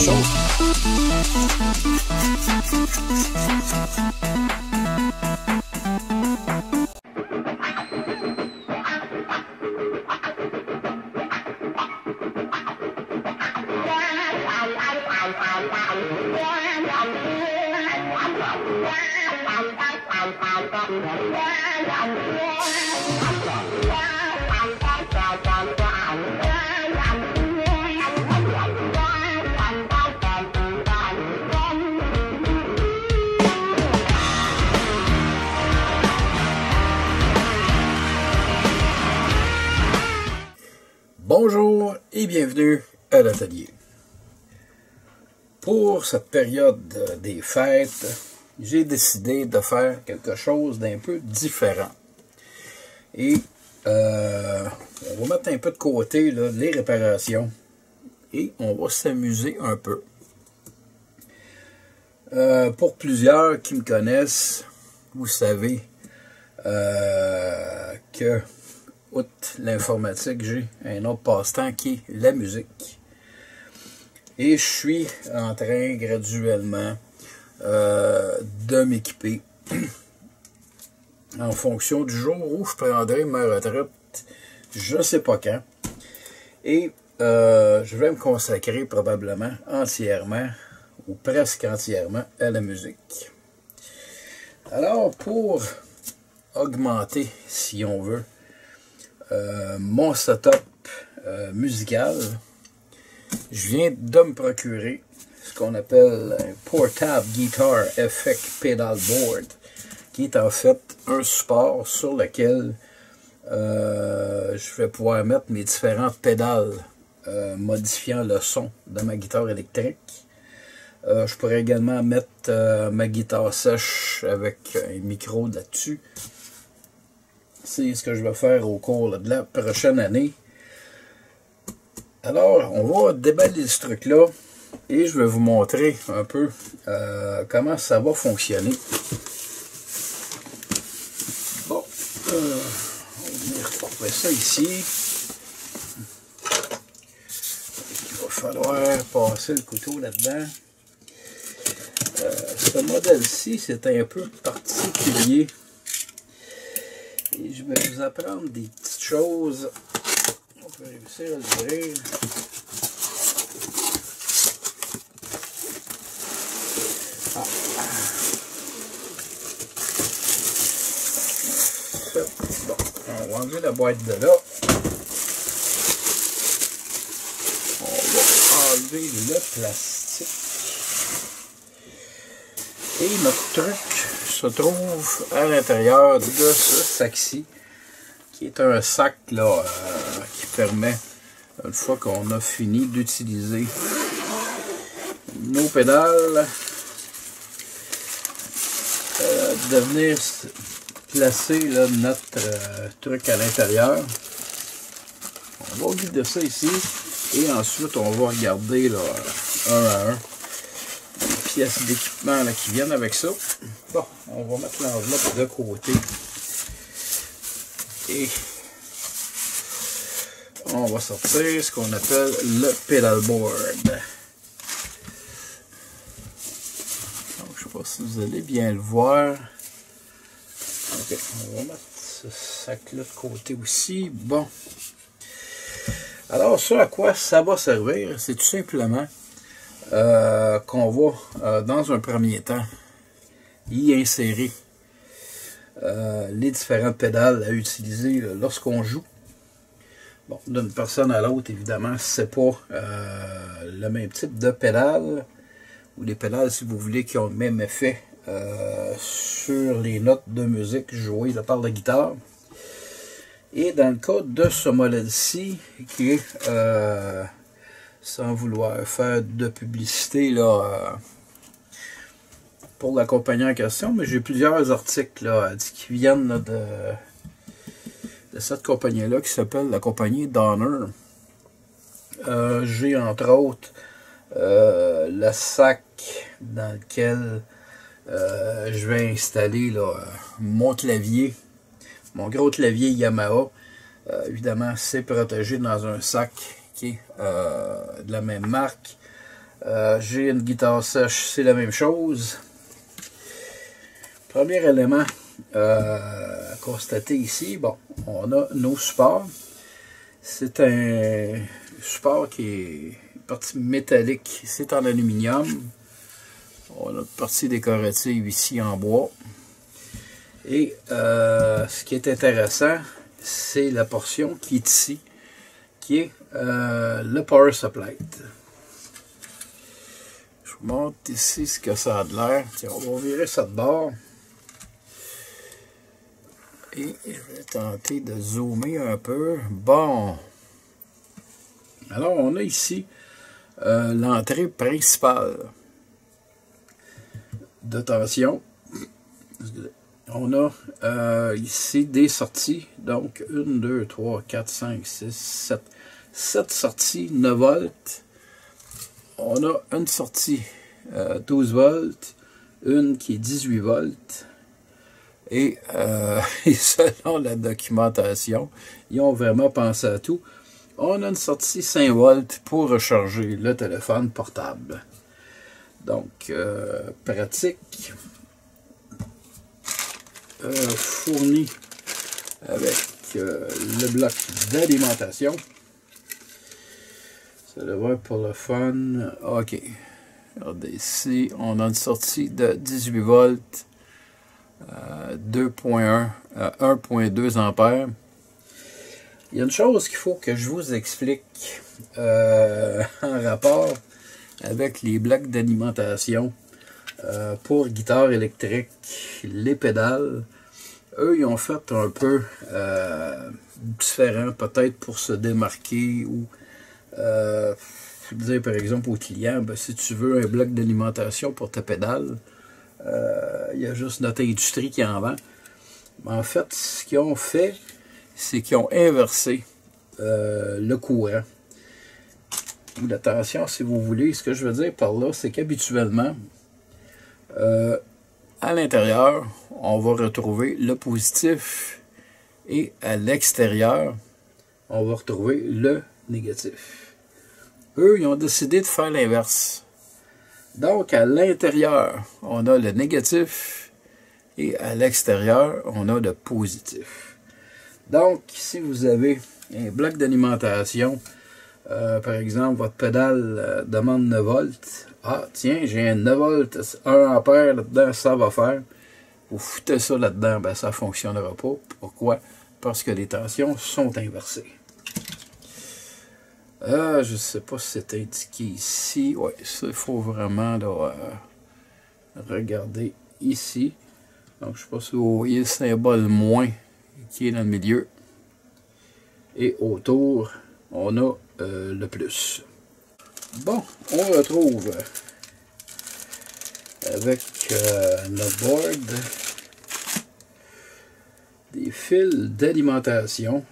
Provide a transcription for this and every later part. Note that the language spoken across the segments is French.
chose. Bonjour et bienvenue à l'atelier. Pour cette période des fêtes, j'ai décidé de faire quelque chose d'un peu différent. Et on va mettre un peu de côté là, les réparations et on va s'amuser un peu. Pour plusieurs qui me connaissent, vous savez que outre l'informatique, j'ai un autre passe-temps qui est la musique. Et je suis en train graduellement de m'équiper en fonction du jour où je prendrai ma retraite, je ne sais pas quand. Et je vais me consacrer probablement entièrement ou presque entièrement à la musique. Alors pour augmenter, si on veut, mon setup musical, je viens de me procurer ce qu'on appelle un Portable Guitar Effect Pedal Board, qui est en fait un support sur lequel je vais pouvoir mettre mes différentes pédales modifiant le son de ma guitare électrique. Je pourrais également mettre ma guitare sèche avec un micro là-dessus. C'est ce que je vais faire au cours de la prochaine année. Alors, on va déballer ce truc-là et je vais vous montrer un peu comment ça va fonctionner. Bon, on va venir couper ça ici. Il va falloir passer le couteau là-dedans. Ce modèle-ci, c'est un peu particulier. Et je vais vous apprendre des petites choses. On peut réussir à l'ouvrir. Bon, on va enlever la boîte de là. On va enlever le plastique. Et notre truc se trouve à l'intérieur de ce sac-ci, qui est un sac là, qui permet, une fois qu'on a fini d'utiliser nos pédales, de venir placer là, notre truc à l'intérieur. On va vider ça ici et ensuite on va regarder là, un à un les pièces d'équipement qui viennent avec ça. Bon, on va mettre l'enveloppe de côté et on va sortir ce qu'on appelle le pedal board. Donc, je ne sais pas si vous allez bien le voir. Ok, on va mettre ce sac-là de côté aussi. Bon. Alors, ce à quoi ça va servir, c'est tout simplement qu'on va, dans un premier temps, y insérer les différentes pédales à utiliser lorsqu'on joue. Bon, d'une personne à l'autre, évidemment, c'est pas le même type de pédale, ou les pédales, si vous voulez, qui ont le même effet sur les notes de musique jouées par la guitare. Et dans le cas de ce modèle-ci, qui est, sans vouloir faire de publicité là, pour la compagnie en question, mais j'ai plusieurs articles là, qui viennent là, de cette compagnie-là qui s'appelle la compagnie Donner. J'ai entre autres le sac dans lequel je vais installer là, mon clavier, mon gros clavier Yamaha. Évidemment, c'est protégé dans un sac qui est de la même marque. J'ai une guitare sèche, c'est la même chose. Premier élément à constater ici, bon, on a nos supports. C'est un support qui est partie métallique, c'est en aluminium. On a une partie décorative ici en bois. Et ce qui est intéressant, c'est la portion qui est ici, qui est le power supply. Je vous montre ici ce que ça a de l'air. On va virer ça de bord. Et je vais tenter de zoomer un peu. Bon. Alors, on a ici l'entrée principale de tension. On a ici des sorties. Donc, 1, 2, 3, 4, 5, 6, 7. 7 sorties, 9 volts. On a une sortie 12 volts. Une qui est 18 volts. Et selon la documentation, ils ont vraiment pensé à tout. On a une sortie 5 volts pour recharger le téléphone portable. Donc, pratique. Fourni avec le bloc d'alimentation. Ça devrait être pour le fun. OK. Regardez ici, on a une sortie de 18 volts. 2.1 à 1.2 ampères. Il y a une chose qu'il faut que je vous explique en rapport avec les blocs d'alimentation pour guitare électrique, les pédales. Eux, ils ont fait un peu différent, peut-être pour se démarquer ou dire par exemple au client, ben, si tu veux un bloc d'alimentation pour ta pédale, il y a juste notre industrie qui en vend. Mais en fait, ce qu'ils ont fait, c'est qu'ils ont inversé le courant ou la tension, si vous voulez. Ce que je veux dire par là, c'est qu'habituellement, à l'intérieur, on va retrouver le positif et à l'extérieur, on va retrouver le négatif. Eux, ils ont décidé de faire l'inverse. Donc, à l'intérieur, on a le négatif et à l'extérieur, on a le positif. Donc, si vous avez un bloc d'alimentation, par exemple, votre pédale demande 9 volts. Ah, tiens, j'ai un 9 volts, 1 ampère là-dedans, ça va faire. Vous foutez ça là-dedans, ben ça ne fonctionnera pas. Pourquoi? Parce que les tensions sont inversées. Je ne sais pas si c'est indiqué ici. Oui, ça, il faut vraiment là, regarder ici. Donc, je ne sais pas si vous voyez le symbole moins qui est dans le milieu. Et autour, on a le plus. Bon, on retrouve avec notre board des fils d'alimentation.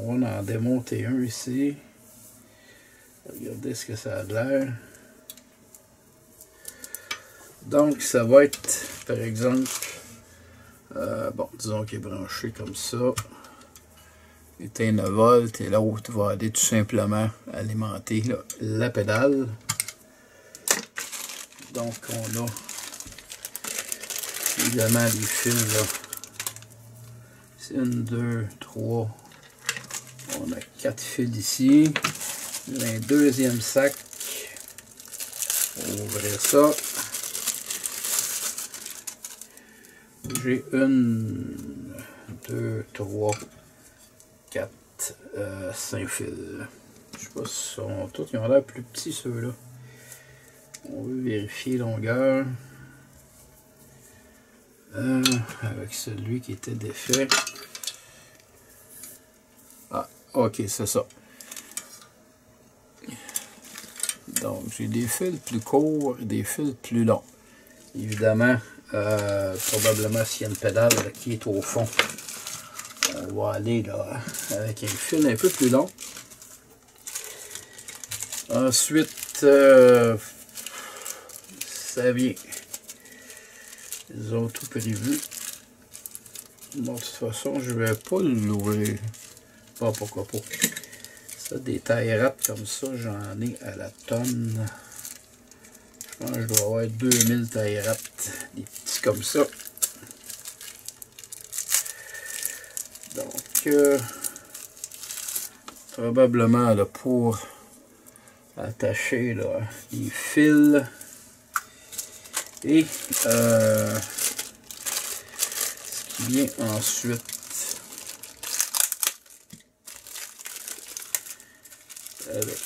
On va en démonter un ici. Regardez ce que ça a l'air. Donc, ça va être, par exemple, bon, disons qu'il est branché comme ça. Il est 9 volts et l'autre va aller tout simplement alimenter là, la pédale. Donc, on a évidemment les fils là. C'est 1, 2, 3. On a 4 fils ici. Un deuxième sac. On va ouvrir ça. J'ai 1, 2, 3, 4, 5 fils. Je sais pas si sont tous, ils ont l'air plus petits ceux-là. On veut vérifier longueur. Avec celui qui était défait. Ah, ok, c'est ça. Donc, j'ai des fils plus courts et des fils plus longs. Évidemment, probablement s'il y a une pédale là, qui est au fond, on va aller là avec un fil un peu plus long. Ensuite, ça vient. Ils ont tout prévu. Bon, de toute façon, je vais pas l'ouvrir. Pas pourquoi pas. Ça, des tailles rates comme ça, j'en ai à la tonne. Je pense que je dois avoir 2000 tie wraps, des petits comme ça. Donc, probablement là, pour attacher là, les fils. Et ce qui vient ensuite, avec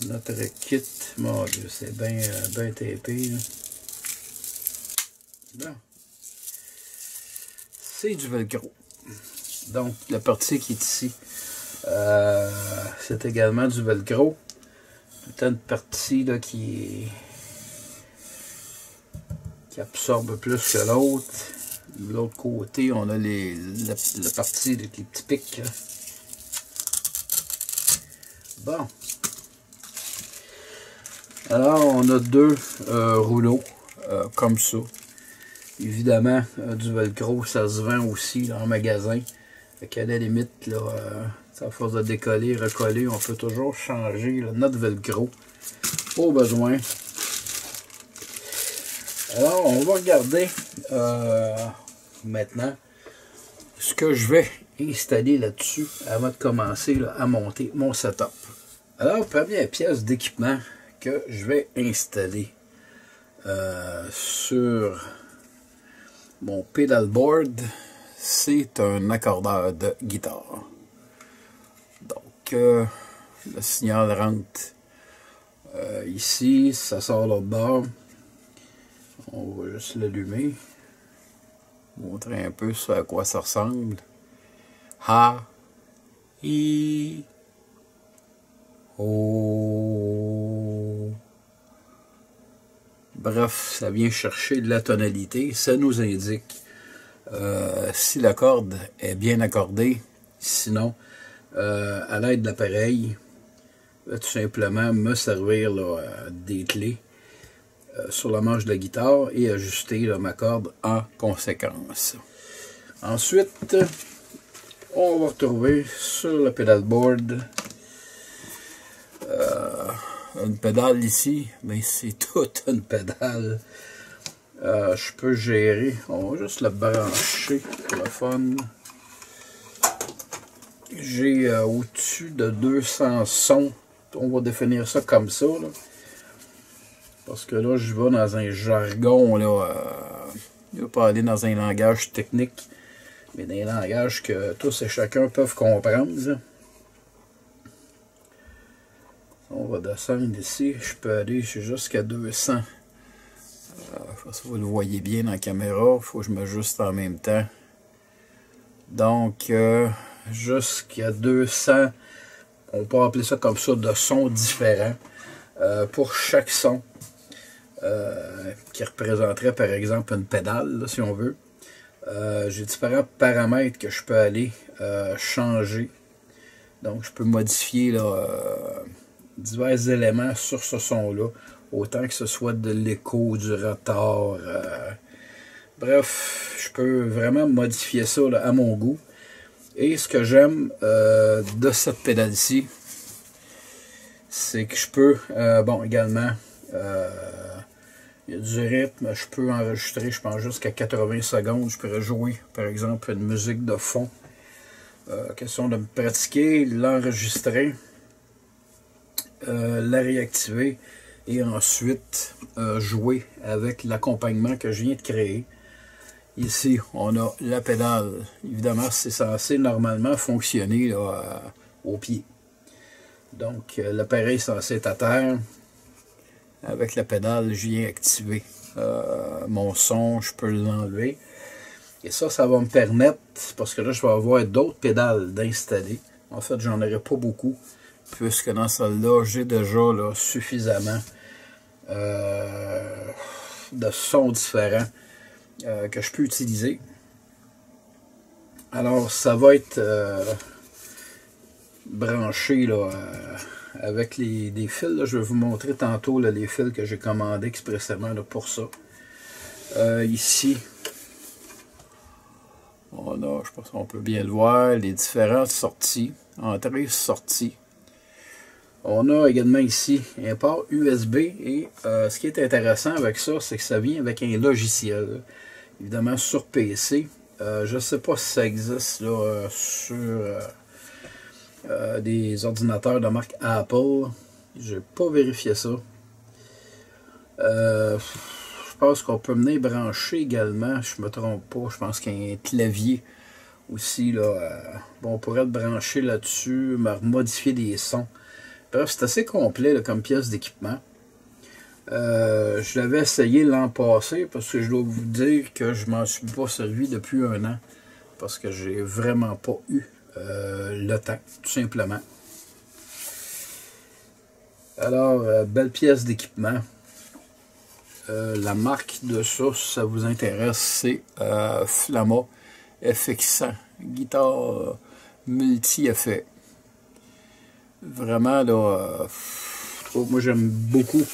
notre kit, mon Dieu, c'est bien tapé. Bon. C'est du velcro. Donc, la partie qui est ici, c'est également du velcro. Peut-être une partie là, qui absorbe plus que l'autre. De l'autre côté, on a la partie avec les petits pics. Bon. Alors, on a deux rouleaux comme ça. Évidemment, du velcro, ça se vend aussi là, en magasin. Fait qu'à la limite, là, à force de décoller, recoller, on peut toujours changer là, notre velcro au besoin. Alors, on va regarder maintenant ce que je vais installer là-dessus avant de commencer là, à monter mon setup. Alors, première pièce d'équipement que je vais installer sur mon pedalboard, c'est un accordeur de guitare. Donc, le signal rentre ici, ça sort l'autre bord. On va juste l'allumer. Montrer un peu à quoi ça ressemble. Ha, I, O. Bref, ça vient chercher de la tonalité. Ça nous indique si la corde est bien accordée. Sinon, à l'aide de l'appareil, tout simplement me servir là, des clés sur la manche de la guitare et ajuster là, ma corde en conséquence. Ensuite, on va retrouver sur le pedalboard une pédale ici, mais c'est toute une pédale. Je peux gérer. On va juste la brancher pour le fun. J'ai au-dessus de 200 sons. On va définir ça comme ça. Là. Parce que là, je vais dans un jargon. Là, je ne vais pas aller dans un langage technique, mais dans un langage que tous et chacun peuvent comprendre. Là. On va descendre ici. Je peux aller jusqu'à 200. Vous le voyez bien dans la caméra. Il faut que je m'ajuste en même temps. Donc, jusqu'à 200, on peut appeler ça comme ça, de sons différents. Pour chaque son, qui représenterait par exemple une pédale, là, si on veut. J'ai différents paramètres que je peux aller changer. Donc, je peux modifier là, divers éléments sur ce son-là. Autant que ce soit de l'écho, du retard. Bref, je peux vraiment modifier ça là, à mon goût. Et ce que j'aime de cette pédale-ci, c'est que je peux, bon, également, il y a du rythme, je peux enregistrer, je pense, jusqu'à 80 secondes. Je pourrais jouer, par exemple, une musique de fond. Question de me pratiquer, l'enregistrer, la réactiver. Et ensuite, jouer avec l'accompagnement que je viens de créer. Ici, on a la pédale. Évidemment, c'est censé normalement fonctionner là, au pied. Donc, l'appareil est censé être à terre. Avec la pédale, je viens activer mon son. Je peux l'enlever. Et ça va me permettre, parce que là, je vais avoir d'autres pédales d'installer. En fait, j'en aurai pas beaucoup, puisque dans celle-là, j'ai déjà là, suffisamment de sons différents que je peux utiliser. Alors, ça va être branché là, avec des fils. Là. Je vais vous montrer tantôt là, les fils que j'ai commandés expressément là, pour ça. Ici, on a, je pense qu'on peut bien le voir, les différentes sorties, entrées, sorties. On a également ici un port USB et ce qui est intéressant avec ça, c'est que ça vient avec un logiciel. Évidemment sur PC. Je ne sais pas si ça existe là, sur des ordinateurs de marque Apple. J'ai pas vérifié ça. Je pense qu'on peut venir brancher également, je me trompe pas. Je pense qu'il y a un clavier aussi. Là, bon, on pourrait le brancher là-dessus, modifier des sons. Bref, c'est assez complet là, comme pièce d'équipement. Je l'avais essayé l'an passé parce que je dois vous dire que je m'en suis pas servi depuis un an. Parce que j'ai vraiment pas eu le temps, tout simplement. Alors, belle pièce d'équipement. La marque de ça, si ça vous intéresse, c'est Flamma FX100. Guitare multi-effet. Vraiment, là, moi j'aime beaucoup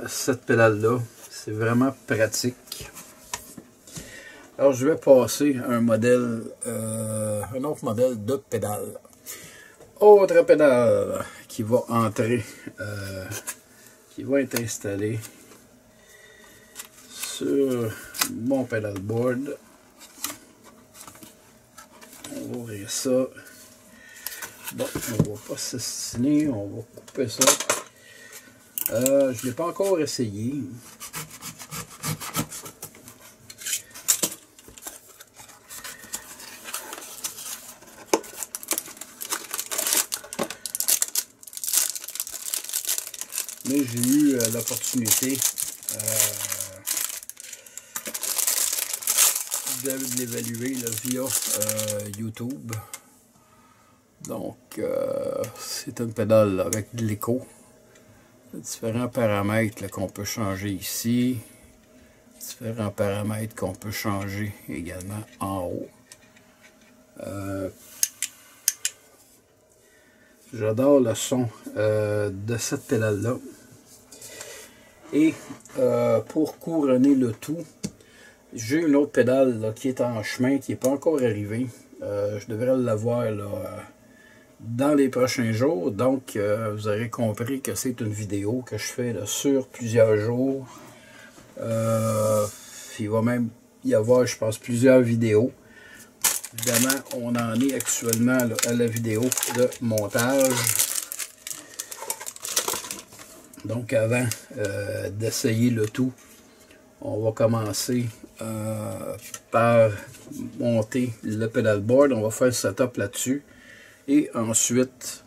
cette pédale-là. C'est vraiment pratique. Alors, je vais passer à un modèle, un autre modèle de pédale. Autre pédale qui va entrer, qui va être installée sur mon pedalboard. On va ouvrir ça. Bon, on va pas s'assiner, on va couper ça. Je ne l'ai pas encore essayé. Mais j'ai eu l'opportunité de l'évaluer via YouTube. Donc, c'est une pédale avec de l'écho. Différents paramètres qu'on peut changer ici. Différents paramètres qu'on peut changer également en haut. J'adore le son de cette pédale-là. Et pour couronner le tout, j'ai une autre pédale là, qui est en chemin, qui n'est pas encore arrivée. Je devrais l'avoir dans les prochains jours. Donc, vous aurez compris que c'est une vidéo que je fais là, sur plusieurs jours. Il va même y avoir, je pense, plusieurs vidéos. Évidemment, on en est actuellement là, à la vidéo de montage. Donc, avant d'essayer le tout, on va commencer par monter le pedalboard. On va faire le setup là-dessus. Et ensuite,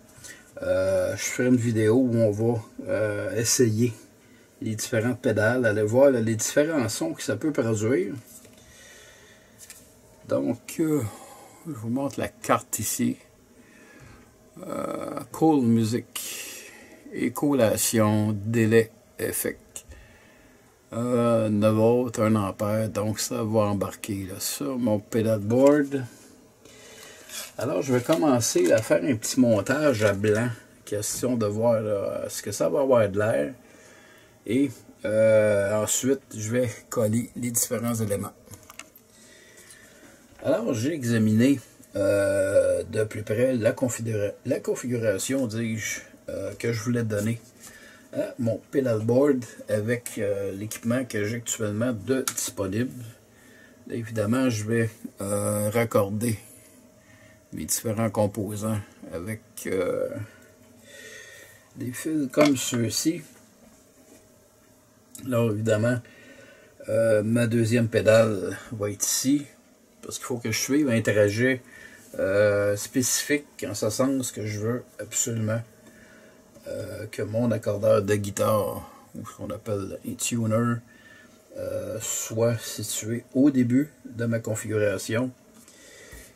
je ferai une vidéo où on va essayer les différentes pédales, aller voir là, les différents sons que ça peut produire. Donc, je vous montre la carte ici. Cool Music, écolation, délai, effect. 9 volts, 1 ampère, donc ça va embarquer là, sur mon pedalboard. Alors, je vais commencer à faire un petit montage à blanc, question de voir ce que ça va avoir de l'air. Et ensuite, je vais coller les différents éléments. Alors, j'ai examiné de plus près la configuration, dis-je, que je voulais donner à mon pedalboard avec l'équipement que j'ai actuellement de disponible. Là, évidemment, je vais raccorder mes différents composants avec des fils comme ceux-ci. Là, évidemment, ma deuxième pédale va être ici, parce qu'il faut que je suive un trajet spécifique, en ce sens que je veux absolument que mon accordeur de guitare, ou ce qu'on appelle un tuner, soit situé au début de ma configuration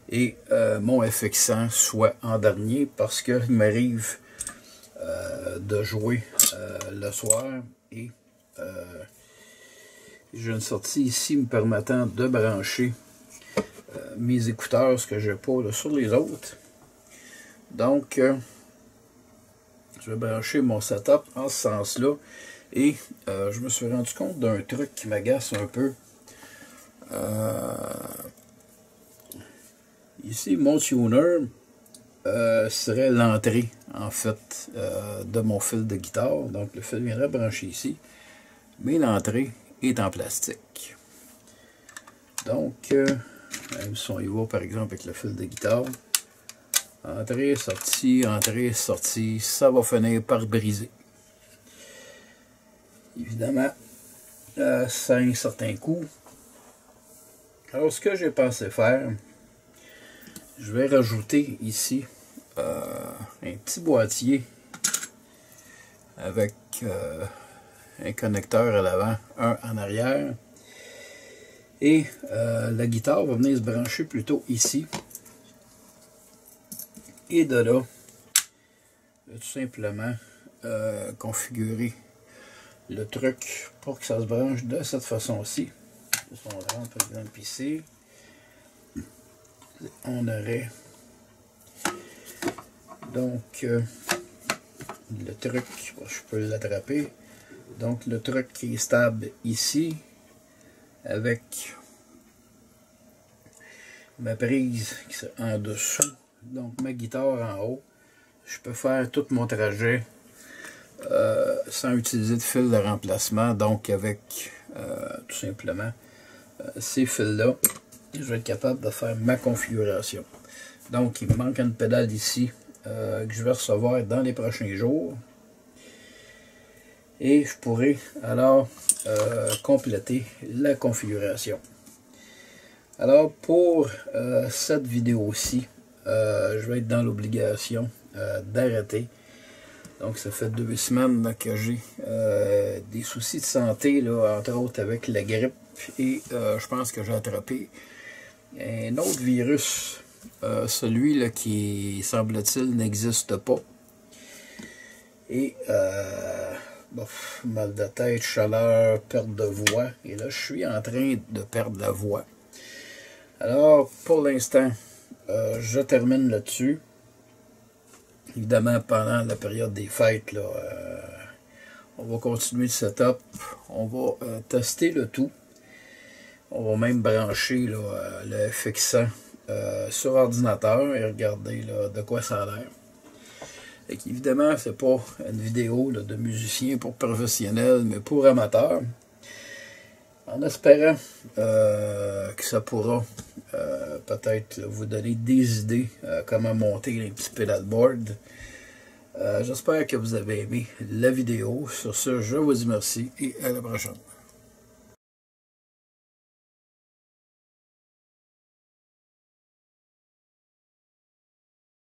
et mon FX100 soit en dernier, parce qu'il m'arrive de jouer le soir et j'ai une sortie ici me permettant de brancher mes écouteurs, ce que je n'ai pas là, sur les autres. Donc, je vais brancher mon setup en ce sens-là. Et je me suis rendu compte d'un truc qui m'agace un peu. Ici, mon tuner, serait l'entrée, en fait, de mon fil de guitare. Donc, le fil viendrait brancher ici, mais l'entrée est en plastique. Donc, même si on y va, par exemple, avec le fil de guitare, entrée, sortie, ça va finir par briser. Évidemment, ça a un certain coût. Alors, ce que j'ai pensé faire, je vais rajouter ici un petit boîtier avec un connecteur à l'avant, un en arrière. Et la guitare va venir se brancher plutôt ici. Et de là, je vais tout simplement configurer le truc pour que ça se branche de cette façon-ci. On rentre par exemple ici. On aurait donc le truc, je peux l'attraper, donc le truc qui est stable ici avec ma prise qui est en dessous, donc ma guitare en haut. Je peux faire tout mon trajet sans utiliser de fil de remplacement, donc avec tout simplement ces fils-là, je vais être capable de faire ma configuration. Donc, il me manque une pédale ici que je vais recevoir dans les prochains jours. Et je pourrai alors compléter la configuration. Alors, pour cette vidéo-ci, je vais être dans l'obligation d'arrêter. Donc, ça fait 2 semaines là, que j'ai des soucis de santé, là, entre autres avec la grippe. Et je pense que j'ai attrapé un autre virus, celui-là qui, semble-t-il, n'existe pas. Et mal de tête, chaleur, perte de voix. Et là, je suis en train de perdre la voix. Alors, pour l'instant, je termine là-dessus. Évidemment, pendant la période des fêtes, là, on va continuer le setup. On va tester le tout. On va même brancher là, le fixant sur ordinateur et regarder là, de quoi ça a l'air. Évidemment, c'est pas une vidéo là, de musicien pour professionnels, mais pour amateurs. En espérant que ça pourra peut-être vous donner des idées comment monter les petits pedalboards. J'espère que vous avez aimé la vidéo. Sur ce, je vous dis merci et à la prochaine.